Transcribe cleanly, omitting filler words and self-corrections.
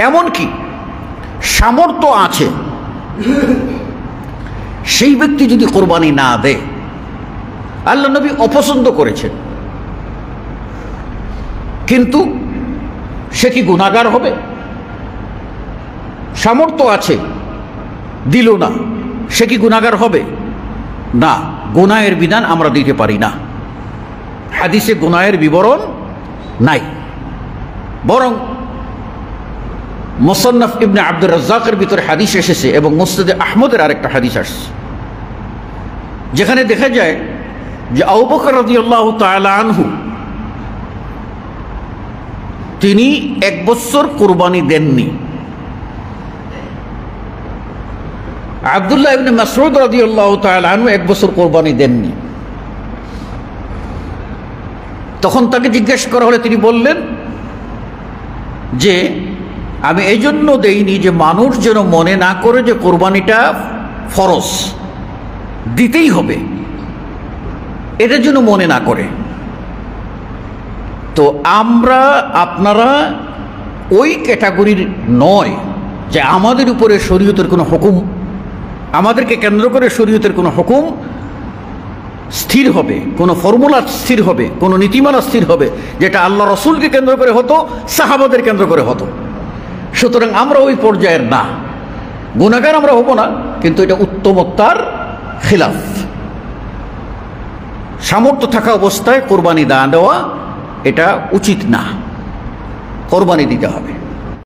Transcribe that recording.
এমনকি সামর্থ্য আছে সেই ব্যক্তি যদি কোরবানি না দেয়, আল্লাহ নবী অপছন্দ করেছেন, কিন্তু সে কি গুনাহগার হবে? সামর্থ্য আছে, দিল না, সে কি গুনাহগার হবে? না, গুনাহের বিধান আমরা দিতে পারি না। হাদিসে গুনাহের বিবরণ নাই, বরং মুসান্নাফ ইবনে আব্দুর রাজ্জাকের ভিতরে হাদিস এসেছে এবং মুসনাদে আহমদের আরেকটা হাদিস আসছে, যেখানে দেখা যায় যে আবু বকর রাদিয়াল্লাহু তাআলা আনহু তিনি 1 বছর কুরবানি দেননি। আব্দুল্লাহ ইবনে মাসউদ রাদিয়াল্লাহু তাআলা আনহু 1 বছর কুরবানি দেননি। তখন তাকে জিজ্ঞেস করা হলে তিনি বললেন যে আমি এই জন্য দেইনি যে মানুষ যেন মনে না করে যে কোরবানিটা ফরজ, দিতেই হবে, এটার জন্য মনে না করে। তো আমরা আপনারা ওই ক্যাটাগরির নয় যে আমাদের উপরে শরীয়তের কোনো হুকুম, আমাদেরকে কেন্দ্র করে শরীয়তের কোনো হুকুম স্থির হবে, কোনো ফর্মুলা স্থির হবে, কোনো নীতিমালা স্থির হবে, যেটা আল্লাহ রসুলকে কেন্দ্র করে হতো, সাহাবাদের কেন্দ্র করে হতো। সুতরাং আমরা ওই পর্যায়ের না, গুনাহগার আমরা হব না, কিন্তু এটা উত্তমত্বার খিলাফ। সামর্থ্য থাকা অবস্থায় কোরবানি না দেওয়া এটা উচিত না, কোরবানি দিতে হবে।